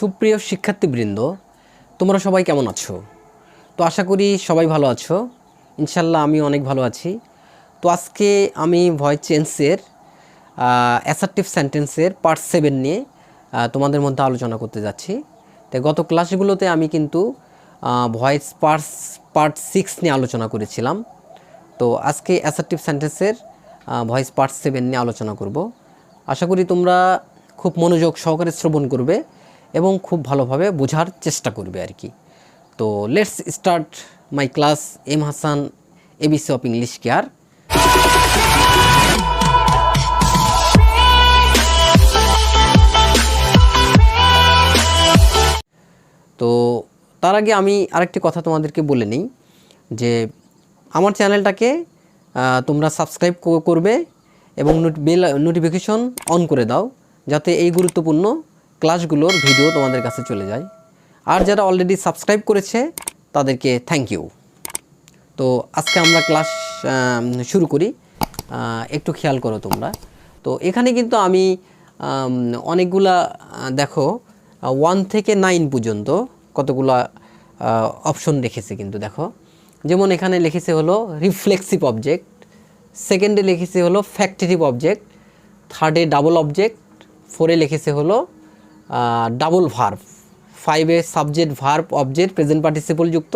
সুপ্রিয় শিক্ষার্থীবৃন্দ, তোমরা সবাই কেমন আছো? তো আশা করি সবাই ভালো আছো। ইনশাল্লাহ আমি অনেক ভালো আছি। তো আজকে আমি ভয়েস চেঞ্জের অ্যাসার্টিভ সেন্টেন্সের পার্ট 7 নিয়ে তোমাদের মধ্যে আলোচনা করতে যাচ্ছি। তো গত ক্লাসগুলোতে আমি কিন্তু ভয়েস পার্ট 6 নিয়ে আলোচনা করেছিলাম। তো আজকে অ্যাসার্টিভ সেন্টেন্সের ভয়েস পার্ট 7 নিয়ে আলোচনা করব। আশা করি তোমরা খুব মনোযোগ সহকারে শ্রবণ করবে এবং খুব ভালোভাবে বোঝার চেষ্টা করবে আর কি। তো let's start my class M Hasan ABC of English care. তো তার আগে আমি আরেকটি কথা তোমাদেরকে বলে নিই যে আমার চ্যানেলটাকে তোমরা সাবস্ক্রাইব করবে এবং বেল নোটিফিকেশন অন করে দাও, যাতে এই গুরুত্বপূর্ণ ক্লাসগুলোর ভিডিও তোমাদের কাছে চলে যায়। আর যারা অলরেডি সাবস্ক্রাইব করেছে তাদেরকে থ্যাংক ইউ। তো আজকে আমরা ক্লাস শুরু করি। একটু খেয়াল করো তোমরা। তো এখানে কিন্তু আমি অনেকগুলা দেখো 1 থেকে 9 পর্যন্ত কতগুলা অপশন রেখেছে কিন্তু দেখো। যেমন এখানে লিখেছে হলো রিফ্লেক্সিভ অবজেক্ট, সেকেন্ডে লিখেছে হলো ফ্যাক্টিটিভ অবজেক্ট, থার্ডে ডাবল অবজেক্ট, 4-এ লিখেছে হলো ডাবল ভার্ব, 5-এ subject verb object present participle যুক্ত,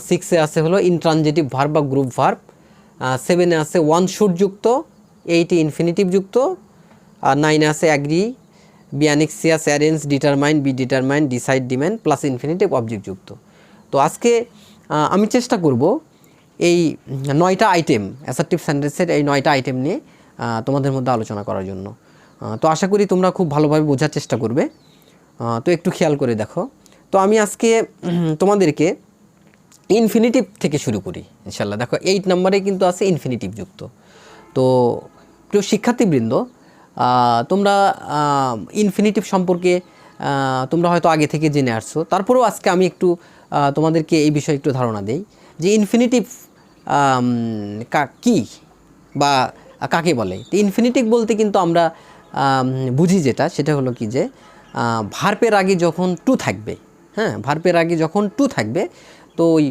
6-এ আছে হলো ইনট্রানজিটিভ ভার্ব বা গ্রুপ ভার্ব, 7-এ আছে ওয়ান শুড যুক্ত, 8-এ ইনফিনিটিভ যুক্ত, আর 9-এ আছে agree, be anxious, arrange, determine, be determine, decide, demand plus infinitive object যুক্ত। তো আজকে আমি চেষ্টা করব এই 9টা আইটেম, অ্যাসার্টিভ সেন্টেন্সের এই 9টা আইটেম নিয়ে তোমাদের মধ্যে আলোচনা করার জন্য। তো আশা করি তোমরা খুব ভালোভাবে বোঝার চেষ্টা করবে। তো একটু খেয়াল করে দেখো। তো আমি আজকে তোমাদেরকে ইনফিনিটিভ থেকে শুরু করি ইনশাল্লাহ। দেখো 8 নম্বরে কিন্তু আছে ইনফিনিটিভ যুক্ত। তো প্রিয় শিক্ষার্থীবৃন্দ, তোমরা ইনফিনিটিভ সম্পর্কে তোমরা হয়তো আগে থেকে জেনে আসছো, তারপরেও আজকে আমি একটু তোমাদেরকে এই বিষয়ে একটু ধারণা দেই যে ইনফিনিটিভ কী বা কাকে বলে। তো ইনফিনিটিভ বলতে কিন্তু আমরা বুঝি যেটা, সেটা হলো কি যে ভার্বের আগে যখন টু থাকবে, হ্যাঁ, ভার্বের আগে যখন টু থাকবে, তো ওই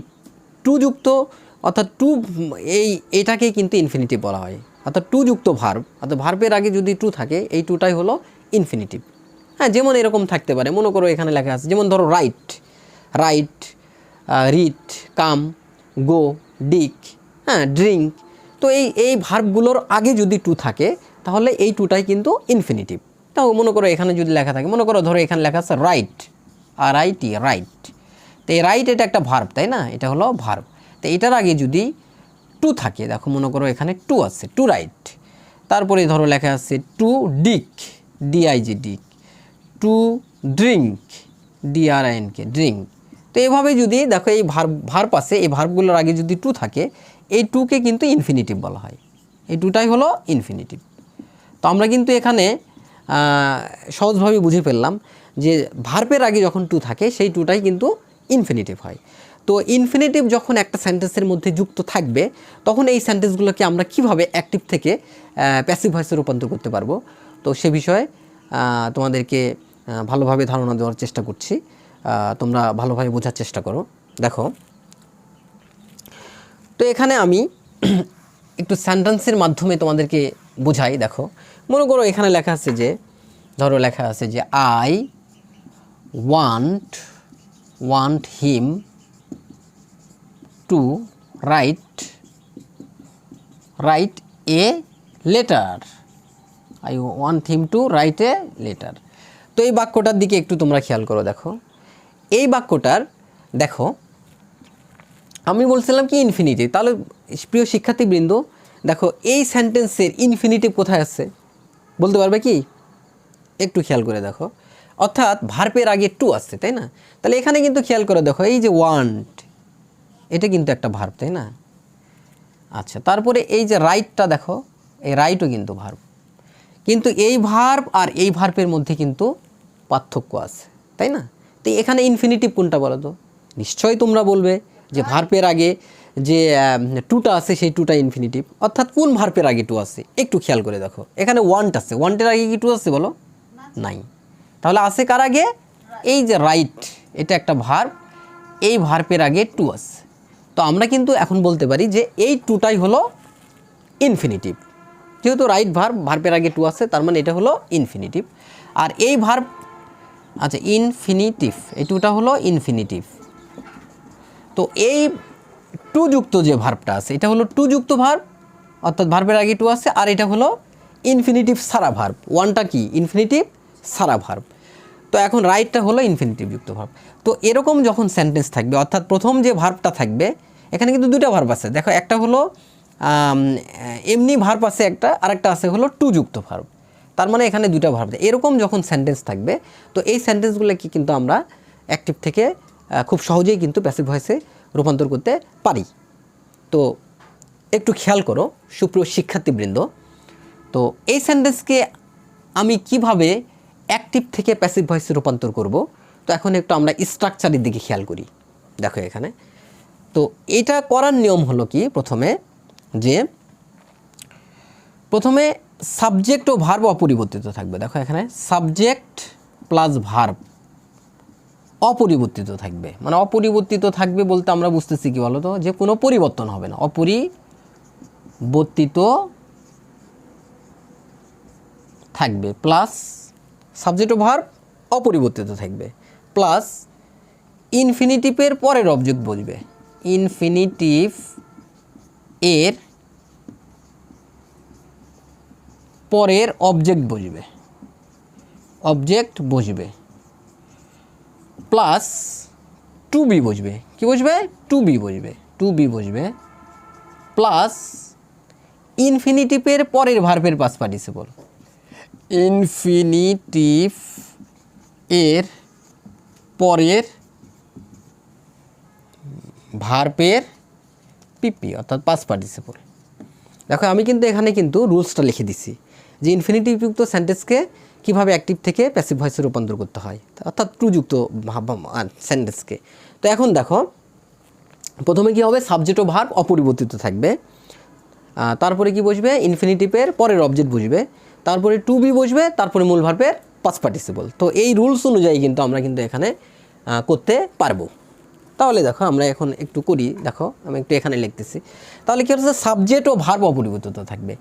টু যুক্ত অর্থাৎ এইটাকেই কিন্তু ইনফিনিটিভ বলা হয়। অর্থাৎ টু যুক্ত ভার্ব, অর্থাৎ ভার্বের আগে যদি টু থাকে, এই টুটাই হলো ইনফিনিটিভ। হ্যাঁ, যেমন এরকম থাকতে পারে, মনে করো এখানে লেখা আছে, যেমন ধরো রাইট, রিড, কাম, গো, ডিক, হ্যাঁ, ড্রিঙ্ক। তো এই ভার্বগুলোর আগে যদি টু থাকে তাহলে এই টুটাই কিন্তু ইনফিনিটিভ। তাও মনে করো এখানে যদি লেখা থাকে, মনে করো ধরো এখানে লেখা আছে রাইট, RIT, রাইট। তো এই রাইট এটা একটা ভার্ব, তাই না, এটা হলো ভার্ব। তো এটার আগে যদি টু থাকে, দেখো মনে করো এখানে টু আছে, টু রাইট। তারপরে ধরো লেখা আছে to dig, DIG, dig, to drink, DRINK, drink. তো এইভাবে যদি দেখো এই ভার্ব আছে, এই ভার্বগুলোর আগে যদি টু থাকে, এই টুকে কিন্তু ইনফিনিটিভ বলা হয়। এই টুটাই হলো ইনফিনিটিভ। তো আমরা কিন্তু এখানে সহজভাবে বুঝে ফেললাম যে ভার্বের আগে যখন টু থাকে সেই টুটাই কিন্তু ইনফিনিটিভ হয়। তো ইনফিনিটিভ যখন একটা সেন্টেন্সের মধ্যে যুক্ত থাকবে, তখন এই সেন্টেন্সগুলোকে আমরা কিভাবে অ্যাক্টিভ থেকে প্যাসিভ ভয়েসে রূপান্তর করতে পারবো, তো সে বিষয়ে তোমাদেরকে ভালোভাবে ধারণা দেওয়ার চেষ্টা করছি। তোমরা ভালোভাবে বোঝার চেষ্টা করো। দেখো, তো এখানে আমি একটু সেন্টেন্সের মাধ্যমে তোমাদেরকে বোঝাই। দেখো, মনে করো এখানে লেখা আছে যে, ধরো লেখা আছে যে I want him to write a letter. I want him to write a letter. তো এই বাক্যটার দিকে একটু তোমরা খেয়াল করো। দেখো, এই বাক্যটার দেখো আমি বলছিলাম কি ইনফিনিটিভ। তাহলে প্রিয় শিক্ষার্থীবৃন্দ, দেখো এই সেন্টেন্সের ইনফিনিটিভ কোথায় আছে বলতে পারবে কি? একটু খেয়াল করে দেখো। অর্থাৎ ভার্বের আগে টু আসছে, তাই না? তাহলে এখানে কিন্তু খেয়াল করে দেখো, এই যে ওয়ান্ট, এটা কিন্তু একটা ভার্ব, তাই না? আচ্ছা, তারপরে এই যে রাইটটা দেখো, এই রাইটও কিন্তু ভার্ব। কিন্তু এই ভার্ব আর এই ভার্বের মধ্যে কিন্তু পার্থক্য আছে, তাই না? তো এখানে ইনফিনিটিভ কোনটা বলো তো? নিশ্চয়ই তোমরা বলবে যে ভার্বের আগে যে টুটা আছে সেই টুটা ইনফিনিটিভ। অর্থাৎ কোন ভার্বের আগে টু আছে একটু খেয়াল করে দেখো। এখানে ওয়ান্ট আছে, ওয়ান্টের আগে কি টু আছে বলো? নাই। তাহলে আছে কার আগে? এই যে রাইট, এটা একটা ভার্ব, এই ভার্বের আগে টু আছে। তো আমরা কিন্তু এখন বলতে পারি যে এই টুটাই হলো ইনফিনিটিভ। যেহেতু রাইট ভার্ব, ভার্বের আগে টু আছে, তার মানে এটা হলো ইনফিনিটিভ। আর এই ভার্ব, আচ্ছা ইনফিনিটিভ, এই টুটা হলো ইনফিনিটিভ। তো এই টু যুক্ত যে ভার্বটা আছে এটা হলো টু যুক্ত ভার্ব, অর্থাৎ ভার্বের আগে টু আছে, আর এটা হলো ইনফিনিটিভ সারা ভার্ব। ওয়ানটা কি ইনফিনিটিভ সারা ভার্ব। তো এখন রাইটটা হলো ইনফিনিটিভ যুক্ত ভার্ব। তো এরকম যখন সেন্টেন্স থাকবে, অর্থাৎ প্রথম যে ভার্বটা থাকবে, এখানে কিন্তু দুটো ভার্ব আছে, দেখো একটা হলো এমনি ভার্ব আছে একটা, আরেকটা আছে হলো টু যুক্ত ভার্ব। তার মানে এখানে দুটো ভার্ব। এরকম যখন সেন্টেন্স থাকবে, তো এই সেন্টেন্সগুলোকে কিন্তু আমরা অ্যাক্টিভ থেকে খুব সহজেই কিন্তু প্যাসিভ ভয়েসে রূপান্তর করতে পারি। তো একটু খেয়াল করো সুপ্রিয় শিক্ষার্থীবৃন্দ, তো এই সেন্টেন্সকে আমি কিভাবে অ্যাক্টিভ থেকে প্যাসিভ ভয়েসে রূপান্তর করব। তো এখন একটু আমরা স্ট্রাকচারের দিকে খেয়াল করি। দেখো এখানে, তো এটা করার নিয়ম হলো কি, প্রথমে সাবজেক্ট ও ভার্ব অপরিবর্তিত থাকবে। দেখো এখানে সাবজেক্ট প্লাস ভার্ব অপরিবর্তিত থাকবে। মানে অপরিবর্তিত থাকবে বলতে আমরা বুঝতেছি কি বলো তো, যে কোনো পরিবর্তন হবে না, অপরিবর্তিত থাকবে, প্লাস সাবজেক্ট ও ভার্ব অপরিবর্তিত থাকবে, প্লাস ইনফিনিটিভের পরের অবজেক্ট বসবে, ইনফিনিটিভ এর পরের অবজেক্ট বসবে, প্লাস টু বি বসবে। কি বসবে? টু বি বসবে, প্লাস ইনফিনিটিভের পরের ভার্বের পাস্ট পার্টিসিপল, ইনফিনিটিভ এর পরের ভার্বের পিপি অর্থাৎ পাস্ট পার্টিসিপল। দেখো আমি কিন্তু এখানে কিন্তু রুলসটা লিখে দিছি যে ইনফিনিটিভযুক্ত সেন্টেন্সকে কীভাবে অ্যাক্টিভ থেকে প্যাসিভ ভয়েসে রূপান্তর করতে হয়, অর্থাৎ ট্রুযুক্ত সেন্টেন্সকে। তো এখন দেখো প্রথমে কী হবে, সাবজেক্ট ও ভার্ব অপরিবর্তিত থাকবে, তারপরে কি বসবে, ইনফিনিটিভের পরের অবজেক্ট বসবে, তারপরে টু বি বসবে, তারপরে মূল ভার্বের পাস্ট পার্টিসিপল। তো এই রুলস অনুযায়ী কিন্তু আমরা কিন্তু এখানে করতে পারবো। তাহলে দেখো আমরা এখন একটু করি, দেখো আমি একটু এখানে লিখতেছি। তাহলে কী হচ্ছে, সাবজেক্ট ও ভার্ব অপরিবর্তিত থাকবে।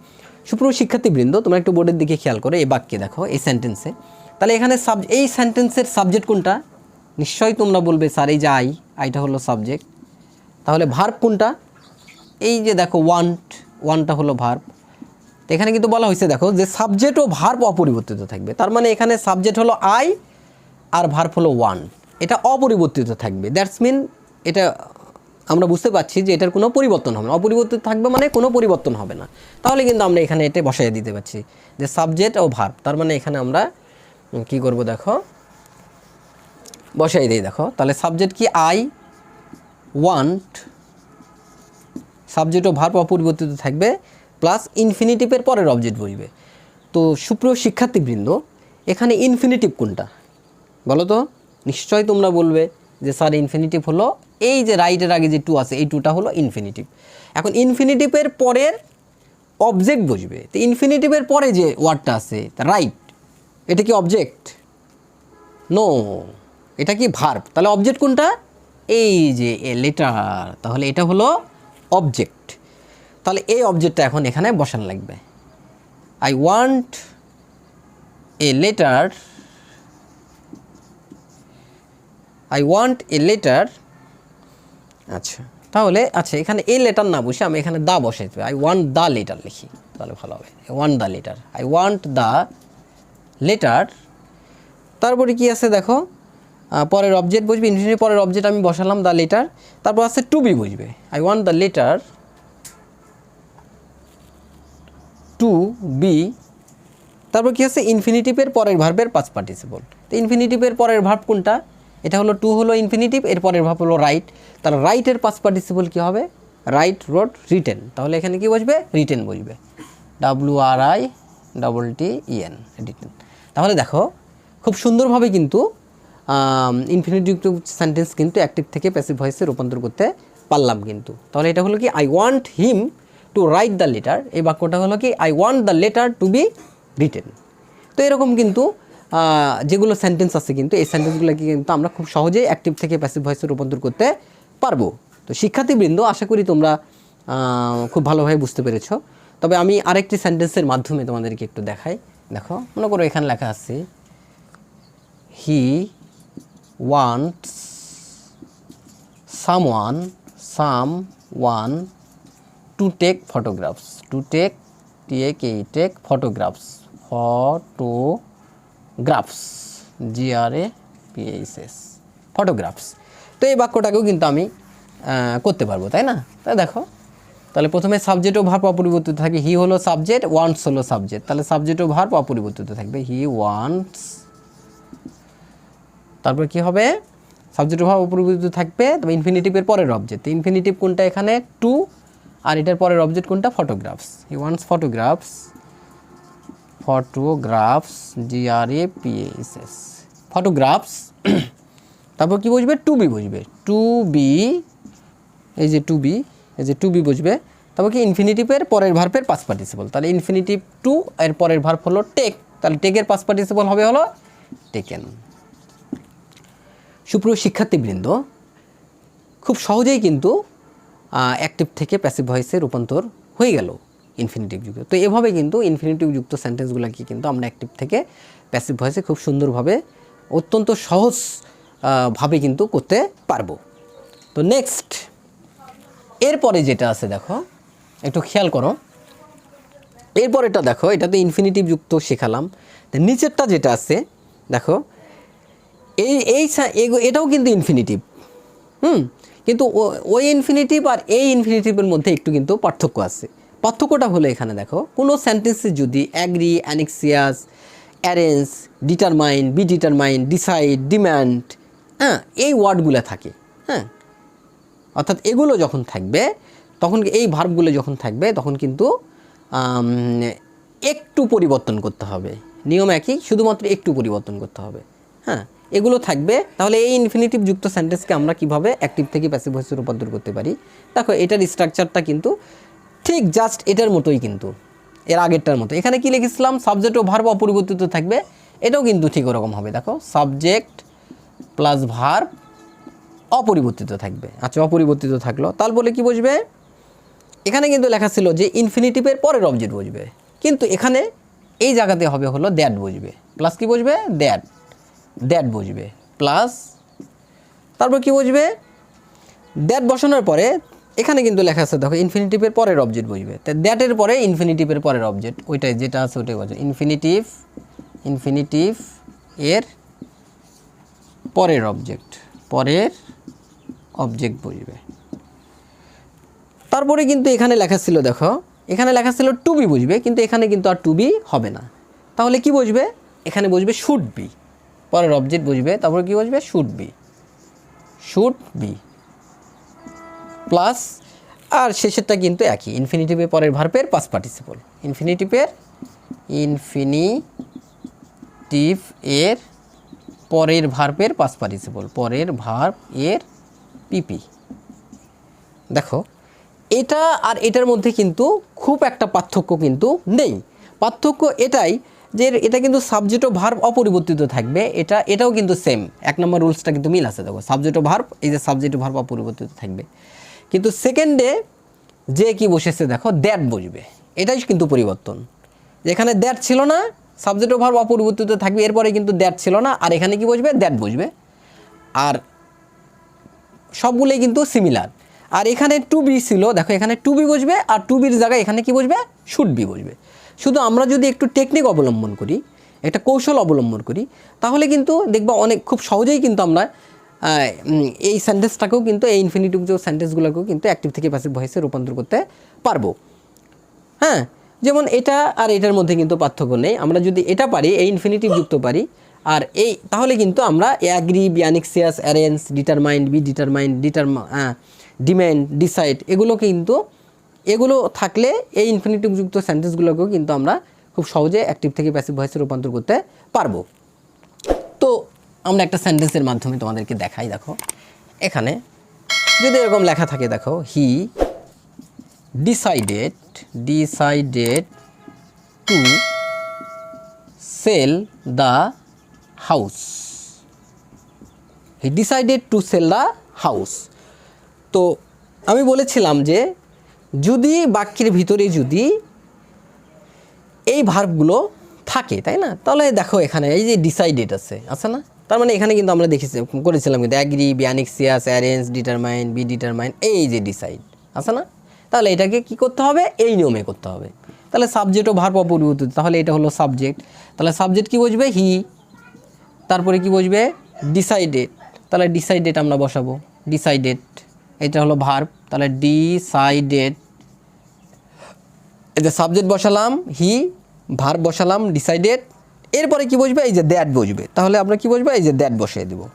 সুপ্রিয় শিক্ষার্থীবৃন্দ, তোমরা একটু বোর্ডের দিকে খেয়াল করো, এই বাক্যে দেখো, এই সেন্টেন্সে। তাহলে এখানে এই সেন্টেন্সের সাবজেক্ট কোনটা? নিশ্চয়ই তোমরা বলবে স্যার এই যে আইটা হলো সাবজেক্ট। তাহলে ভার্ব কোনটা? এই যে দেখো ওয়ানটা হলো ভার্ব। তো এখানে কিন্তু বলা হয়েছে দেখো যে সাবজেক্ট ও ভার্ব অপরিবর্তিত থাকবে। তার মানে এখানে সাবজেক্ট হলো আই আর ভার্ব হলো ওয়ান, এটা অপরিবর্তিত থাকবে। দ্যাটস মিন এটা আমরা বুঝতে পারছি যে এটার কোনো পরিবর্তন হবে না। অপরিবর্তিত থাকবে মানে কোনো পরিবর্তন হবে না। তাহলে কিন্তু আমরা এখানে এটা বসাই দিতে পারছি যে সাবজেক্ট ও ভার্ব। তার মানে এখানে আমরা কি করব, দেখো বসাই দিই। দেখো তাহলে সাবজেক্ট কি, আই ওয়ান্ট, সাবজেক্ট ও ভার্ব অপরিবর্তিত থাকবে, প্লাস ইনফিনিটিভের পরের অবজেক্ট বসবে। তো সুপ্রিয় শিক্ষার্থীবৃন্দ, এখানে ইনফিনিটিভ কোনটা বলো তো? নিশ্চয়ই তোমরা বলবে যে স্যার ইনফিনিটিভ হলো এই যে রাইটের আগে যে টু আছে, এই টুটা হলো ইনফিনিটিভ। এখন ইনফিনিটিভের পরের অবজেক্ট বসবে। তো ইনফিনিটিভের পরে যে ওয়ার্ডটা আছে রাইট, এটা কি অবজেক্ট? নো, এটা কি ভার্ব। তাহলে অবজেক্ট কোনটা? এই যে এ লেটার, তাহলে এটা হলো অবজেক্ট। তাহলে এই অবজেক্টটা এখন এখানে বসানো লাগবে। আই ওয়ান্ট এ লেটার, আচ্ছা তাহলে আচ্ছা এখানে এ লেটার না বসে আমি এখানে দা বসাইতে হবে। আই ওয়ান্ট দ্য লেটার লিখি, তাহলে ভালো হবে। I want the letter, I want the letter. তারপরে কি আছে দেখো, পরের অবজেক্ট বসবে, ইনফিনিটিভ পরের অবজেক্ট আমি বসালাম দ্য লেটার। তারপর আছে টু বি বসবে, I want the letter to be. তারপর কি আছে, ইনফিনিটিভের পরের ভার্বের পাস্ট পার্টিসিপল। তো ইনফিনিটিভের পরের ভার্ব কোনটা? এটা হলো টু হলো ইনফিনিটিভ, এর পরের ভার্ব হলো রাইট। তাহলে রাইটের পাস্ট পার্টিসিপল কী হবে? Write, wrote, written. তাহলে এখানে কি বসবে? রিটেন বসবে, WRITTEN, রিটেন। তাহলে দেখো খুব সুন্দরভাবে কিন্তু ইনফিনিটিভযুক্ত সেন্টেন্স কিন্তু অ্যাক্টিভ থেকে প্যাসিভ ভয়েসে রূপান্তর করতে পারলাম কিন্তু। তাহলে এটা হলো কি, I want him to write the letter. এই বাক্যটা হলো কি, I want the letter to be written. তো এরকম কিন্তু যেগুলো সেন্টেন্স আছে কিন্তু এই সেন্টেন্সগুলোকে কিন্তু আমরা খুব সহজেই অ্যাক্টিভ থেকে প্যাসিভ ভয়েসে রূপান্তর করতে পারবো। তো শিক্ষার্থীবৃন্দ, আশা করি তোমরা খুব ভালোভাবে বুঝতে পেরেছো। তবে আমি আরেকটি সেন্টেন্সের মাধ্যমে তোমাদেরকে একটু দেখাই। দেখো, মনে করো এখানে লেখা আছে he wants someone to take photographs, take photographs, GRAPHS, photographs। তো এই বাক্যটাকেও কিন্তু আমি করতে পারবো, তাই না? তাই দেখো, তাহলে প্রথমে সাবজেক্ট ও ভার্ব অপরিবর্তিত থাকবে। হি হলো সাবজেক্ট, ওয়ান্টস হলো সাবজেক্ট, তাহলে সাবজেক্ট ও ভার্ব অপরিবর্তিত থাকবে। হি ওয়ান্টস, তারপর কি হবে? সাবজেক্ট ভার্ব অপরিবর্তিত থাকবে, তবে ইনফিনিটিভের পরের অবজেক্ট। ইনফিনিটিভ কোনটা এখানে? টু, আর এটার পরের অবজেক্ট কোনটা? Photographs. He wants photographs, GRAPHS, photographs. তারপর কি বুঝবে? টু বি বুঝবে, টু বি, এই যে টু বি, এই যে টু বি বুঝবে। তারপর কি? ইনফিনিটিভের পরের ভার্বের পাস্ট পার্টিসিপল, তাহলে ইনফিনিটিভ টু এর পরের ভার্ব হলো টেক, তাহলে টেকের পাস্ট পার্টিসিপল হবে হলো টেকেন। সুপ্রিয় শিক্ষার্থীবৃন্দ, খুব সহজেই কিন্তু অ্যাক্টিভ থেকে প্যাসিভ ভয়েসে রূপান্তর হয়ে গেল ইনফিনিটিভ যুক্ত। তো এভাবে কিন্তু ইনফিনিটিভ যুক্ত সেন্টেন্সগুলোকে কিন্তু আমরা অ্যাক্টিভ থেকে প্যাসিভ ভয়েসে খুব সুন্দরভাবে, অত্যন্ত সহজ ভাবে কিন্তু করতে পারবো। তো নেক্সট, এরপরে যেটা আছে দেখো, একটু খেয়াল করো, এরপরেটা দেখো, এটা তো ইনফিনিটিভ যুক্ত শেখালাম। নিচেরটা যেটা আছে দেখো, এটাও কিন্তু ইনফিনিটিভ, কিন্তু ওই ইনফিনিটিভ আর এই ইনফিনিটিভের মধ্যে একটু কিন্তু পার্থক্য আছে। পার্থক্যটা হলো এখানে দেখো, কোনো সেন্টেন্সে যদি agree, anxious, arrange, determine, be determine, decide, demand, এই ওয়ার্ডগুলো থাকে, অর্থাৎ এগুলো যখন থাকবে, তখন এই ভার্বগুলো যখন থাকবে, তখন কিন্তু একটু পরিবর্তন করতে হবে। নিয়ম একই, শুধুমাত্র একটু পরিবর্তন করতে হবে। এগুলো থাকবে। তাহলে এই ইনফিনিটিভ যুক্ত সেন্টেন্সকে আমরা কিভাবে অ্যাক্টিভ থেকে প্যাসিভ ভয়েসে রূপান্তর করতে পারি? দেখো, এটার স্ট্রাকচারটা কিন্তু ঠিক জাস্ট এটার মতোই, কিন্তু এর আগেরটার মতো। এখানে কি লিখেছিলাম? সাবজেক্ট ও ভার্ব অপরিবর্তিত থাকবে, এটাও কিন্তু ঠিক ওরকম হবে। দেখো, সাবজেক্ট প্লাস ভার্ব অপরিবর্তিত থাকবে। আচ্ছা, অপরিবর্তিত থাকলো, তারপরে কি বুঝবে? এখানে কিন্তু লেখা ছিল যে ইনফিনিটিভের পরের অবজেক্ট বুঝবে, কিন্তু এখানে এই জায়গাতে হবে হলো দ্যাট বুঝবে, প্লাস কি বুঝবে? দ্যাট বুঝবে, প্লাস তারপর কি বুঝবে? দ্যাট বসানোর পরে এখানে কিন্তু লেখা আছে দেখো, ইনফিনিটিভের পরের অবজেক্ট বুঝবে। তো দ্যাটের পরে ইনফিনিটিভের পরের অবজেক্ট, ওইটাই যেটা আছে ওইটাই বুঝবে। ইনফিনিটিভ এর পরের অবজেক্ট বুঝবে। তারপরে কিন্তু এখানে লেখা ছিল, দেখো এখানে লেখা ছিল টু বি বুঝবে, কিন্তু এখানে কিন্তু আর টু বি হবে না। তাহলে কি বুঝবে? এখানে বুঝবে শুড বি, পরের অবজেক্ট বুঝবে। তারপরে কি বুঝবে? শুড বি প্লাস, আর শেষেরটা কিন্তু একই, ইনফিনিটিভের পরের ভার্বের পাস্ট পার্টিসিপল। ইনফিনিটিভ এর পরের ভার্বের পাস্ট পার্টিসিপল, পরের ভার্ব এর পিপি। দেখো, এটা আর এটার মধ্যে কিন্তু খুব একটা পার্থক্য কিন্তু নেই। পার্থক্য এটাই যে এটা কিন্তু সাবজেক্ট ও ভার্ব অপরিবর্তিত থাকবে, এটাও কিন্তু সেম, এক নম্বর রুলসটা কিন্তু মিল আছে। দেখো, সাবজেক্ট ও ভার্ব, এই যে সাবজেক্ট ও ভার্ব অপরিবর্তিত থাকবে, কিন্তু সেকেন্ডে যে কি বসেছে দেখো, দ্যাট বুঝবে। এটাই কিন্তু পরিবর্তন, যেখানে দ্যাট ছিল না, সাবজেক্ট ও ভার্ব অপরিবর্তিত থাকবে, এরপরে কিন্তু দ্যাট ছিল না, আর এখানে কি বুঝবে? দ্যাট বুঝবে। আর সবগুলোই কিন্তু সিমিলার। আর এখানে টু বি ছিল, দেখো এখানে টু বি বুঝবে, আর টু বির জায়গায় এখানে কি বুঝবে? শুড বি বুঝবে। শুধু আমরা যদি একটু টেকনিক অবলম্বন করি, একটা কৌশল অবলম্বন করি, তাহলে কিন্তু দেখবা খুব সহজেই কিন্তু আমরা এই সেন্টেন্সটাকেও কিন্তু, এই ইনফিনিটিভ যে সেন্টেন্সগুলোকেও কিন্তু অ্যাক্টিভ থেকে প্যাসিভ ভয়েসে রূপান্তর করতে পারবো। যেমন এটা আর এটার মধ্যে কিন্তু পার্থক্য নেই। আমরা যদি এটা পারি, এই ইনফিনিটিভ যুক্ত পারি, আর এই, তাহলে কিন্তু আমরা agree, be anxious, arrange, determined, be determined, demand, decide, এগুলো থাকলে এই ইনফিনিটিভ যুক্ত সেন্টেন্সগুলোকেও কিন্তু আমরা খুব সহজে অ্যাক্টিভ থেকে প্যাসিভ ভয়েসে রূপান্তর করতে পারবো। তো আমরা একটা সেন্টেন্সের মাধ্যমে তোমাদেরকে দেখাই। দেখো, এখানে যদি এরকম লেখা থাকে, দেখো, he decided to sell the house, he decided to sell the house. তো আমি বলেছিলাম যে যদি বাক্যের ভিতরে যদি এই ভার্বগুলো থাকে, তাই না, তাহলে দেখো এখানে এই যে ডিসাইডেড আছে না, তার মানে এখানে কিন্তু আমরা দেখেছি করেছিলাম কিন্তু agree, be anxious, arrange, determine, be determine, এই যে ডিসাইড আছে না, তাহলে এটাকে কি করতে হবে, এই নিয়মে করতে হবে। তাহলে সাবজেক্ট ও ভার্ব অপরিবর্তিত, তাহলে এটা হলো সাবজেক্ট, তাহলে সাবজেক্ট কি বুঝবে, হি, তারপরে কি বুঝবে, ডিসাইডেড, তাহলে ডিসাইডেড আমরা বসাবো, ডিসাইডেড, এটা হলো ভার্ব, তাহলে ডিসাইডেড, এই যে সাবজেক্ট বসালাম হি, ভার্ব বসালাম ডিসাইডেড, এরপরে কি বসবে, এই যে দ্যাট বসবে, তাহলে আমরা কি বসবো, এই যে দ্যাট বসিয়ে দেবো,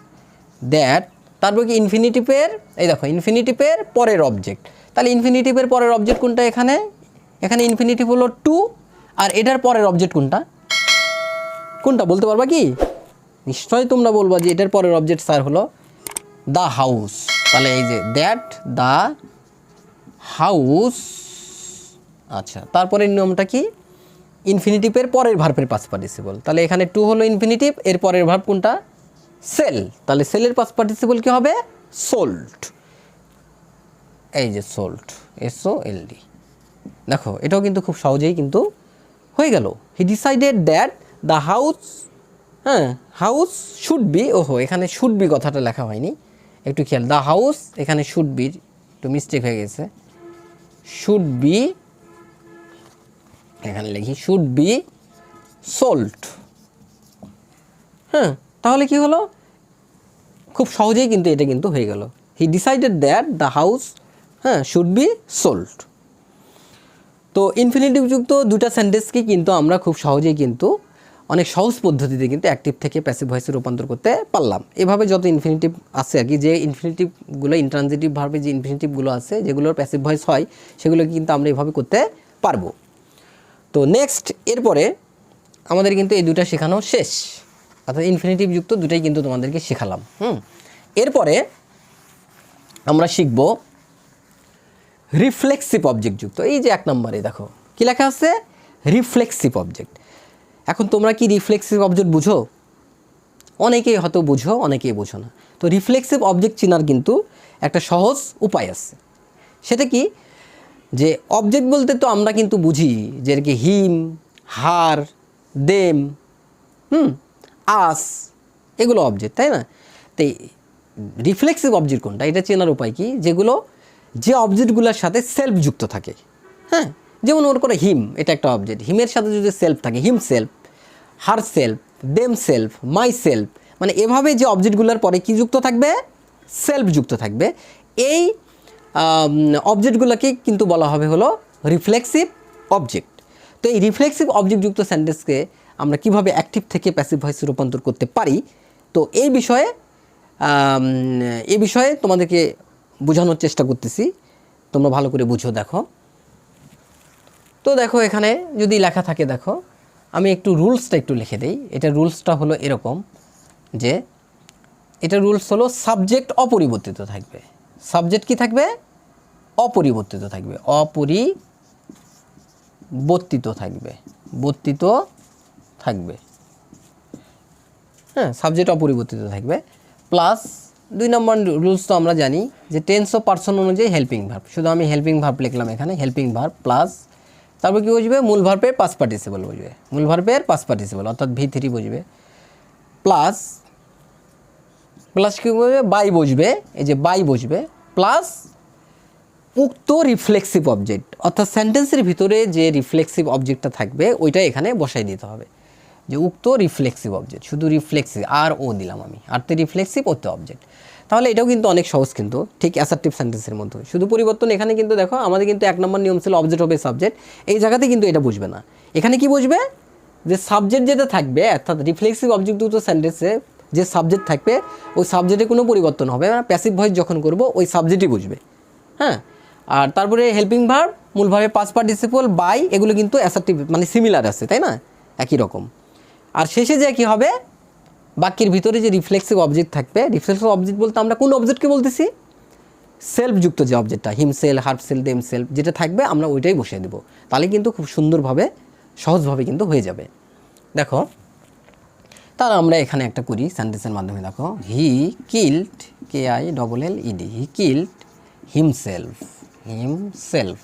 দ্যাট, তারপর কি ইনফিনিটিভের, এই দেখো ইনফিনিটিভের পরের অবজেক্ট, তাহলে ইনফিনিটিভের পরের অবজেক্ট কোনটা, এখানে এখানে ইনফিনিটিভ হলো টু, আর এটার পরের অবজেক্ট কোনটা, কোনটা বলতে পারবা কি, নিশ্চয়ই তোমরা বলবা যে এটার পরের অবজেক্ট স্যার হলো দ্য হাউস, তাহলে এই যে দ্যাট দ্য হাউস। আচ্ছা, তারপরের নিয়মটা কি, ইনফিনিটিভের পরের ভার্বের পাস্ট পার্টিসিপল, তাহলে এখানে টু হলো ইনফিনিটিভ, এর পরের ভার্ব কোনটা, সেল, তাহলে সেলের পাস্ট পার্টিসিপল কি হবে, সোল্ড, এই যে সোল্ড, SOLD। দেখো এটাও কিন্তু খুব সহজেই কিন্তু হয়ে গেল, he decided that the house, হ্যাঁ হাউস শুড বি, ওহো এখানে শুড বি কথাটা লেখা হয়নি, একটু খেয়াল, দ্য হাউস এখানে শুড বি, একটু মিস্টেক হয়ে গেছে, শুড বি, এখানে লিখি শুড বি সোল্ড, হ্যাঁ তাহলে কি হলো, খুব সহজেই কিন্তু এটা কিন্তু হয়ে গেল, he decided that the house, হ্যাঁ শুড বি সোল্ড। তো ইনফিনিটিভ যুক্ত দুটা সেন্টেন্সকে কিন্তু আমরা খুব সহজেই কিন্তু অনেক সহজ পদ্ধতিতে কিন্তু অ্যাক্টিভ থেকে প্যাসিভ ভয়েসে রূপান্তর করতে পারলাম। এভাবে যত ইনফিনিটিভ আছে আর কি, যে ইনফিনিটিভগুলো ইন্ট্রানজিটিভ ভার্বে যে ইনফিনিটিভগুলো আছে যেগুলোর প্যাসিভ ভয়েস হয়, সেগুলো কিন্তু আমরা এভাবে করতে পারবো। তো নেক্সট এরপরে আমাদের কিন্তু এই দুটা শেখানো শেষ, অর্থাৎ ইনফিনিটিভ যুক্ত দুটাই কিন্তু তোমাদেরকে শেখালাম। এরপরে আমরা শিখব রিফ্লেক্সিভ অবজেক্ট যুক্ত, এই যে 1 নম্বরে দেখো কি লেখা আছে, রিফ্লেক্সিভ অবজেক্ট। এখন তোমরা কি রিফ্লেক্সিভ অবজেক্ট বুঝো, অনেকেই হয়তো বুঝো, অনেকেই বুঝো না। তো রিফ্লেক্সিভ অবজেক্ট চেনার কিন্তু একটা সহজ উপায় আছে, সেটা কি, যে অবজেক্ট বলতে তো আমরা কিন্তু বুঝি যে আর কি হিম, হার, দেম, আস, এগুলো অবজেক্ট, তাই না। তো রিফ্লেক্সিভ অবজেক্ট কোনটা, এটা চেনার উপায় কি, যেগুলো যে অবজেক্টগুলোর সাথে সেলফ যুক্ত থাকে, হ্যাঁ যেমন ওর করে হিম, এটা একটা অবজেক্ট, হিমের সাথে যদি সেলফ থাকে, himself, herself, themself, myself, মানে এভাবে যে অবজেক্টগুলোর পরে কি যুক্ত থাকবে, সেলফ যুক্ত থাকবে, এই অবজেক্টগুলোকে কিন্তু বলা হবে হলো রিফ্লেক্সিভ অবজেক্ট। তো এই রিফ্লেক্সিভ অবজেক্টযুক্ত সেন্টেন্সকে আমরা কিভাবে অ্যাক্টিভ থেকে প্যাসিভ ভয়েসে রূপান্তর করতে পারি, তো এই বিষয়ে তোমাদেরকে বোঝানোর চেষ্টা করতেছি, তোমরা ভালো করে বুঝো। দেখো তো দেখো এখানে যদি লেখা থাকে, দেখো আমি একটু রুলসটা একটু লিখে দেই। এটা রুলসটা হলো এরকম যে, এটা রুলস হলো সাবজেক্ট অপরিবর্তিত থাকবে, সাবজেক্ট কি থাকবে, অপরিবর্তিত থাকবে, অপরিবর্তিত থাকবে, বর্তিত থাকবে, হ্যাঁ সাবজেক্ট অপরিবর্তিত থাকবে। প্লাস 2 নম্বর রুলস তো আমরা জানি যে টেন্স ও পার্সন অনুযায়ী হেল্পিং ভার্ব, শুধু আমি হেল্পিং ভার্ব লিখলাম এখানে, হেল্পিং ভার্ব প্লাস তারপর কী বুঝবে, মূল ভার্বের পাস্ট পার্টিসিপল বুঝবে, মূল ভার্বের পাস্ট পার্টিসিপল অর্থাৎ V3 বুঝবে, প্লাস কী বুঝবে, বাই বুঝবে, এই যে বাই বুঝবে, প্লাস উক্ত রিফ্লেক্সিভ অবজেক্ট, অর্থাৎ সেন্টেন্সের ভিতরে যে রিফ্লেক্সিভ অবজেক্টটা থাকবে ওইটা এখানে বসাই দিতে হবে, যে উক্ত রিফ্লেক্সিভ অবজেক্ট, শুধু রিফ্লেক্সিভ, আর ও দিলাম আমি, আরতে রিফ্লেক্সিভ ওতে অবজেক্ট। তাহলে এটাও কিন্তু অনেক সহজ, কিন্তু ঠিক অ্যাসার্টিভ সেন্টেন্সের মতো, শুধু পরিবর্তন এখানে কিন্তু দেখো আমাদের কিন্তু 1 নম্বর নিয়ম ছিল অবজেক্ট হবে সাবজেক্ট, এই জায়গাতে কিন্তু এটা বুঝবে না, এখানে কি বুঝবে, যে সাবজেক্ট যেটা থাকবে, অর্থাৎ রিফ্লেক্সিভ অবজেক্টযুক্ত সেন্টেন্সে যে সাবজেক্ট থাকবে ওই সাবজেক্টে কোনো পরিবর্তন হবে না, প্যাসিভ ভয়েস যখন করব ওই সাবজেক্টই বুঝবে, হ্যাঁ। আর তারপরে হেল্পিং ভার্ব, মূল ভার্বের পাস্ট পার্টিসিপল, বাই, এগুলো কিন্তু অ্যাসার্টিভ মানে সিমিলার আছে, তাই না, একই রকম। আর শেষে যে কি হবে, বাক্যের ভিতরে যে রিফ্লেক্সিভ অবজেক্ট থাকবে, রিফ্লেক্সিভ অবজেক্ট বলতে আমরা কোন অবজেক্টকে বলতেছি, সেলফযুক্ত যে অবজেক্টটা, himself, herself, themself যেটা থাকবে আমরা ওইটাই বসিয়ে দেবো, তাহলে কিন্তু খুব সুন্দরভাবে সহজভাবে কিন্তু হয়ে যাবে। দেখো তাহলে আমরা এখানে একটা করি সেন্টেন্সের মাধ্যমে। দেখো he killed, KILLED, he killed himself, himself.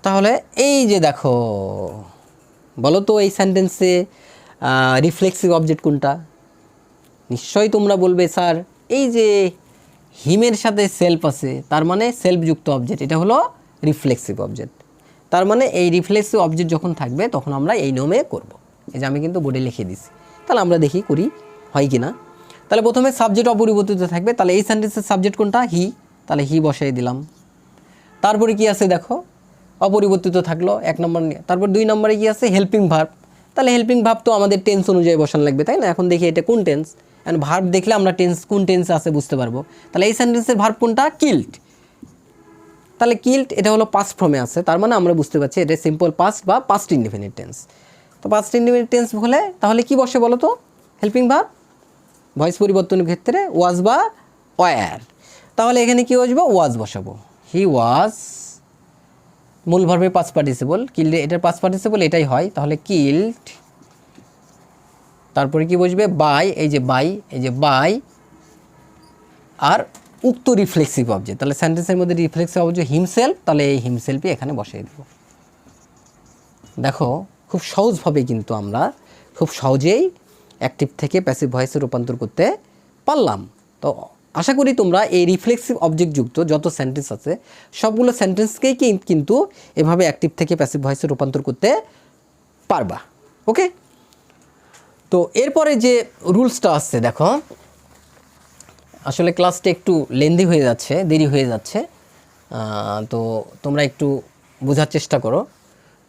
তাহলে এই যে দেখো, বলো তো এই সেন্টেন্সে রিফ্লেক্সিভ অবজেক্ট কোনটা? নিশ্চয়ই তোমরা বলবে স্যার এই যে হিমের সাথে সেলফ আছে, তার মানে সেলফযুক্ত অবজেক্ট, এটা হলো রিফ্লেক্সিভ অবজেক্ট। তার মানে এই রিফ্লেক্সিভ অবজেক্ট যখন থাকবে তখন আমরা এই নিয়মে করব। এই যে আমি কিন্তু বোর্ডে লিখে দিছি, তাহলে আমরা দেখি করি হয় কি না। তাহলে প্রথমে সাবজেক্ট অপরিবর্তিত থাকবে, তাহলে এই সেন্টেন্সের সাবজেক্ট কোনটা? হি, তাহলে হি বসাই দিলাম। তারপরে কি আছে দেখো, অপরিবর্তিত থাকলো 1 নম্বর নিয়ে। তারপর 2 নম্বরে কি আছে? Helping verb. তাহলে হেল্পিং ভার্ব তো আমাদের টেন্স অনুযায়ী বসানো লাগবে, তাই না? এখন দেখি এটা কোন টেন্স, অ্যান্ড ভার্ব দেখলে আমরা টেন্স কোন টেন্স আছে বুঝতে পারবো। তাহলে এই সেন্টেন্সের ভার্ব কোনটা? কিল্ড। তাহলে কিল্ড এটা হলো পাস্ট ফর্মে আছে, তার মানে আমরা বুঝতে পারছি এটা সিম্পল পাস্ট বা পাস্ট ইনডিফিনিট টেন্স। তো পাস্ট ইনডিফিনিট টেন্স হলে তাহলে কি বসে বলো তো? হেল্পিং ভার্ব, ভয়েস পরিবর্তনের ক্ষেত্রে ওয়াজ বা ওয়্যার। তাহলে এখানে কি বসবো? ওয়াজ বসাবো। হি ওয়াজ, মূল ভার্বের পাস্ট পার্টিসিপল, কিল্ড এটার পাস্ট পার্টিসিপল এটাই হয়, তাহলে কিল্ড। তারপরে কি বসবে? বাই, এই যে বাই, এই যে বাই আর উক্ত রিফ্লেক্সিভ অবজেক্ট। তাহলে সেন্টেন্সের মধ্যে রিফ্লেক্সিভ অবজেক্ট হিমসেলফ, তাহলে এই হিমসেলফই এখানে বসিয়ে দেব। দেখো খুব সহজভাবে কিন্তু আমরা খুব সহজেই অ্যাক্টিভ থেকে প্যাসিভ ভয়েসে রূপান্তর করতে পারলাম। তো আশা করি তোমরা এই রিফ্লেক্সিভ অবজেক্ট যুক্ত যত সেন্টেন্স আছে সবগুলো সেন্টেন্সকেই কিন্তু এভাবে অ্যাক্টিভ থেকে প্যাসিভ ভয়েসে রূপান্তর করতে পারবা। ওকে, তো এরপরে যে রুলসটা আসছে দেখো, আসলে ক্লাসটা একটু লেন্দি হয়ে যাচ্ছে, দেরি হয়ে যাচ্ছে, তো তোমরা একটু বোঝার চেষ্টা করো।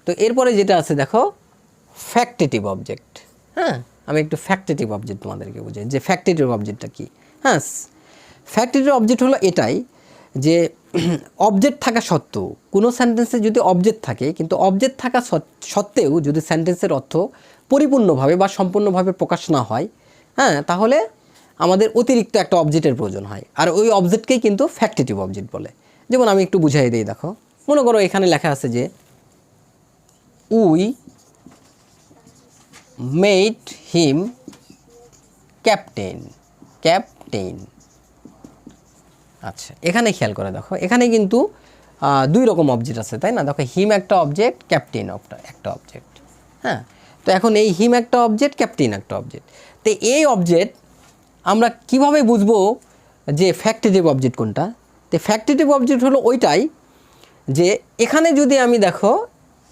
তো এরপরে যেটা আছে দেখো, ফ্যাক্টেটিভ অবজেক্ট। হ্যাঁ, আমি একটু ফ্যাক্টেটিভ অবজেক্ট তোমাদেরকে বুঝাই যে ফ্যাক্টেটিভ অবজেক্টটা কী। হ্যাঁ, ফ্যাক্টেটিভ অবজেক্ট হলো এটাই যে অবজেক্ট থাকা সত্ত্বেও কোনো সেন্টেন্সে যদি অবজেক্ট থাকে, কিন্তু অবজেক্ট থাকা সত্ত্বেও যদি সেন্টেন্সের অর্থ পরিপূর্ণভাবে বা সম্পূর্ণভাবে প্রকাশ না হয়, হ্যাঁ, তাহলে আমাদের অতিরিক্ত একটা অবজেক্টের প্রয়োজন হয়, আর ওই অবজেক্টকেই কিন্তু ফ্যাক্টেটিভ অবজেক্ট বলে। যেমন আমি একটু বুঝাই দিই, দেখো মনে করো এখানে লেখা আছে যে we made him captain, captain. আচ্ছা, এখানে খেয়াল করে দেখো, এখানে কিন্তু 2 রকম অবজেক্ট আছে, তাই না? দেখো হিম একটা অবজেক্ট, ক্যাপ্টেন একটা অবজেক্ট। হ্যাঁ, তো এখন এই হিম একটা অবজেক্ট, ক্যাপ্টেন একটা অবজেক্ট। তো এই অবজেক্ট আমরা কিভাবে বুঝবো যে ফ্যাক্টেটিভ অবজেক্ট কোনটা? তো ফ্যাক্টেটিভ অবজেক্ট হলো ওইটাই যে এখানে যদি আমি দেখো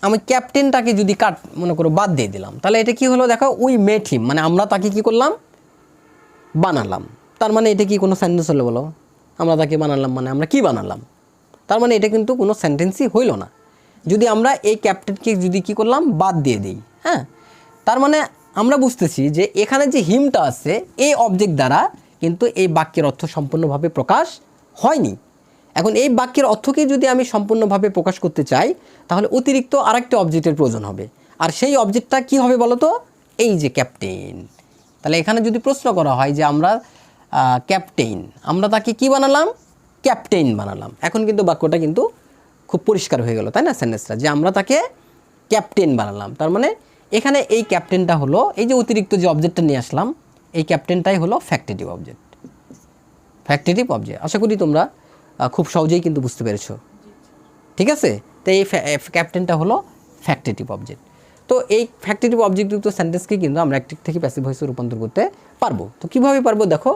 আমি ক্যাপ্টেনটাকে যদি মনে করো বাদ দিয়ে দিলাম, তাহলে এটা কি হলো? দেখো উই মেড হিম, মানে আমরা তাকে কি করলাম? বানালাম। তার মানে এটা কি কোনো সেন্টেন্স হলো বলো? আমরা তাকে বানালাম মানে আমরা কি বানালাম? তার মানে এটা কিন্তু কোনো সেন্টেন্সই হইল না যদি আমরা এই ক্যাপ্টেনকে যদি কি করলাম? বাদ দিয়ে দিই। হ্যাঁ, তার মানে আমরা বুঝতেছি যে এখানে যে হিমটা আছে এই অবজেক্ট দ্বারা কিন্তু এই বাক্যের অর্থ সম্পূর্ণভাবে প্রকাশ হয়নি। এখন এই বাক্যের অর্থকে যদি আমি সম্পূর্ণভাবে প্রকাশ করতে চাই তাহলে অতিরিক্ত আরেকটা অবজেক্টের প্রয়োজন হবে, আর সেই অবজেক্টটা কি হবে বলো তো? এই যে ক্যাপ্টেন। তাহলে এখানে যদি প্রশ্ন করা হয় যে আমরা ক্যাপ্টেন, আমরা তাকে কি বানালাম? ক্যাপ্টেন বানালাম। এখন কিন্তু বাক্যটা কিন্তু খুব পরিষ্কার হয়ে গেল, তাই না? সেন্টেন্সটা যে আমরা তাকে ক্যাপ্টেন বানালাম, তার মানে এখানে এই ক্যাপ্টেনটা হলো এই যে অতিরিক্ত যে অবজেক্টটা নিয়ে আসলাম, এই ক্যাপ্টেনটাই হলো ফ্যাক্টেটিভ অবজেক্ট। ফ্যাক্টেটিভ অবজেক্ট আশা করি তোমরা খুব সহজেই কিন্তু বুঝতে পেরেছো, ঠিক আছে? তো এই ক্যাপ্টেনটা হলো ফ্যাক্টেটিভ অবজেক্ট। তো এই ফ্যাক্টেটিভ অবজেক্টযুক্ত সেন্টেন্সকে কিন্তু আমরা অ্যাক্টিভ থেকে প্যাসিভ ভয়েসে রূপান্তর করতে পারবো। তো কীভাবে পারবো দেখো,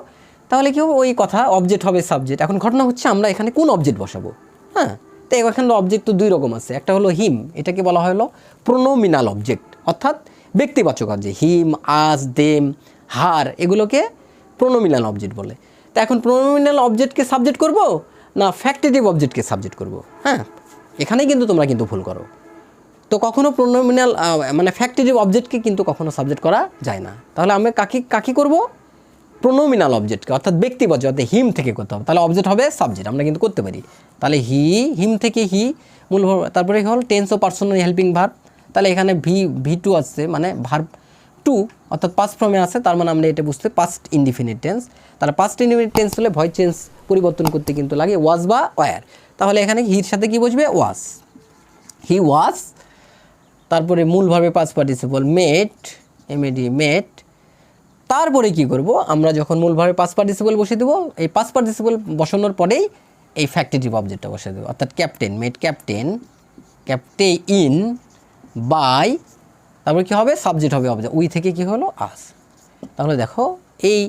তাহলে কী হবে? ওই কথা, অবজেক্ট হবে সাবজেক্ট। এখন ঘটনা হচ্ছে আমরা এখানে কোন অবজেক্ট বসাবো? হ্যাঁ, তো এখানে অবজেক্ট তো 2 রকম আছে। একটা হলো হিম, এটাকে বলা হলো প্রোনোমিনাল অবজেক্ট, অর্থাৎ ব্যক্তিবাচক অবজেক্ট। হিম, আস, দেম, হার এগুলোকে প্রোনোমিনাল অবজেক্ট বলে। তো এখন প্রোনোমিনাল অবজেক্টকে সাবজেক্ট করব না ফ্যাক্টেটিভ অবজেক্টকে সাবজেক্ট করব? হ্যাঁ, এখানেই কিন্তু তোমরা কিন্তু ভুল করো। তো কখনো প্রোনোমিনাল মানে ফ্যাক্টেটিভ অবজেক্টকে কিন্তু কখনো সাবজেক্ট করা যায় না। তাহলে আমরা কাকে করব? প্রোনোমিনাল অবজেক্টকে, অর্থাৎ ব্যক্তিবাচক, অর্থাৎ হিম থেকে করতে হবে। তাহলে অবজেক্ট হবে সাবজেক্ট, আমরা কিন্তু করতে পারি। তাহলে হিম থেকে হি মূল ভার্ব, তারপরে হল টেন্স ও পার্সোনাল হেল্পিং ভার্ব। তাহলে এখানে V2 আসছে, মানে ভার্ব 2 অর্থাৎ পাস্ট ফর্মে আছে, তার মানে আমরা এটা বুঝতে পাস্ট ইনডিফিনিট টেন্স। তাহলে পাস্ট ইনডিফিনিট টেন্স হলে ভয়েস চেঞ্জ পরিবর্তন করতে কিন্তু লাগে ওয়াজ বা ওয়্যার। তাহলে এখানে হির সাথে কি বসবে? ওয়াজ, হি ওয়াজ। তারপরে মূল ভার্বে পাস্ট পার্টিসিপল মেড, এমএডি মেট। তারপরে কি করব, আমরা যখন মূল ভার্বে পাস্ট পার্টিসিপল বসিয়ে দেবো, এই পাস্ট পার্টিসিপল বসানোর পরেই এই ফ্যাক্টিটিভ অবজেক্টটা বসিয়ে দেবো, অর্থাৎ captain, met captain, captain by, তারপরে কী হবে, সাবজেক্ট হবে অবজেক্ট, উই থেকে কি হলো, আস। তাহলে দেখো এই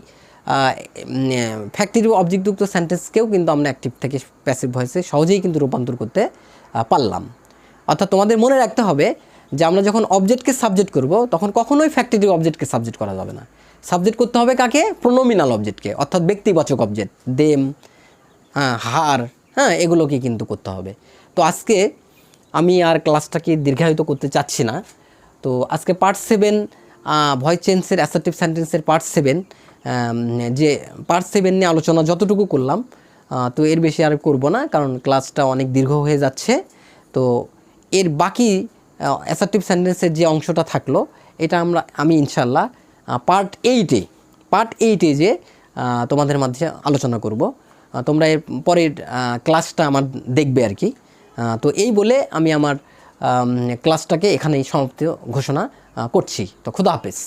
ফ্যাক্টিটিভ অবজেক্টযুক্ত সেন্টেন্সকেও কিন্তু আমরা অ্যাক্টিভ থেকে প্যাসিভ ভয়েসে সহজেই কিন্তু রূপান্তর করতে পারলাম। অর্থাৎ তোমাদের মনে রাখতে হবে যে আমরা যখন অবজেক্টকে সাবজেক্ট করব তখন কখনোই ফ্যাক্টিটিভ অবজেক্টকে সাবজেক্ট করা যাবে না। সাবজেক্ট করতে হবে কাকে, প্রোনোমিনাল অবজেক্টকে, অর্থাৎ ব্যক্তিবাচক অবজেক্ট, দেম, হার, এগুলোকে কিন্তু করতে হবে। তো আজকে আমি আর ক্লাসটাকে দীর্ঘায়িত করতে চাচ্ছি না। তো আজকে পার্ট 7 ভয়েস চেঞ্জের অ্যাসার্টিভ সেন্টেন্সের পার্ট 7, যে পার্ট 7 নিয়ে আলোচনা যতটুকু করলাম, তো এর বেশি আর করব না, কারণ ক্লাসটা অনেক দীর্ঘ হয়ে যাচ্ছে। তো এর বাকি অ্যাসার্টিভ সেন্টেন্সের যে অংশটা থাকলো এটা আমি ইনশাল্লাহ পার্ট 8-এ যে তোমাদের মাঝে আলোচনা করব। তোমরা এর পরের ক্লাসটা আমার দেখবে আর কি। তো এই বলে আমি আমার ক্লাসটাকে এখানেই সমাপ্তি ঘোষণা করছি। তো খুদা হাফেজ।